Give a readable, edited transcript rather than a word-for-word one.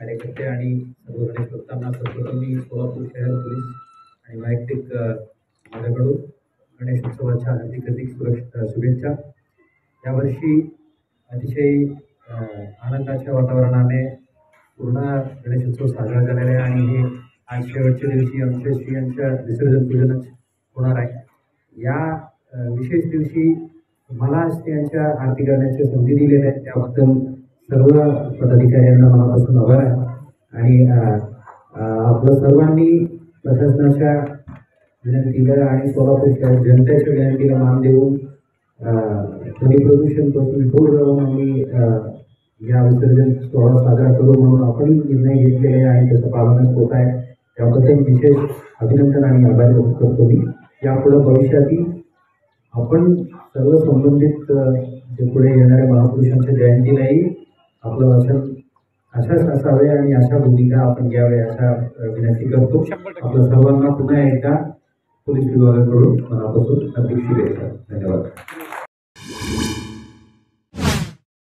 कार्यकर्ते आणि सर्व गणेश भक्तांना सर्वप्रथम मी सोलापूर शहर पोलीस आणि वैयक्तिक माझ्याकडून गणेश उत्सवाच्या हार्दिक शुभेच्छा। यावर्षी अतिशय आनंदाच्या वातावरणाने पूर्ण गणेश उत्सव साजरा झालेला आहे आणि हे आज शेवटच्या दिवशी आमच्या श्रियांच्या विसर्जन पूजनच होणार आहे। या विशेष दिवशी मला श्रियांच्या आरती करण्याची संधी दिलेली आहे, त्याबद्दल सर्व पदाधिकाऱ्यांना मनापासून आभार आहे। आणि आपल्या सर्वांनी प्रशासनाच्या विनंतीला आणि सोलापूर शहर जनतेच्या विनंतीला मान देऊन ध्वनी प्रदूषणपासून दूर राहून आम्ही या विसर्जन सोहळा साजरा करू म्हणून आपण निर्णय घेतलेले आहे, त्याचं पालनच होत आहे। त्याबद्दल विशेष अभिनंदन आणि आभार व्यक्त करतो मी। यापुढे भविष्यातही आपण सर्व संबंधित जे पुढे येणाऱ्या महापुरुषांच्या जयंतीलाही आपलं वाचन अशाच असावे आणि अशा भूमिका आपण घ्यावे अशा विनंती करतो। आपल्या सर्वांना पुन्हा एकदा पोलीस विभागाकडून मनापासून हार्दिक शुभेच्छा। धन्यवाद।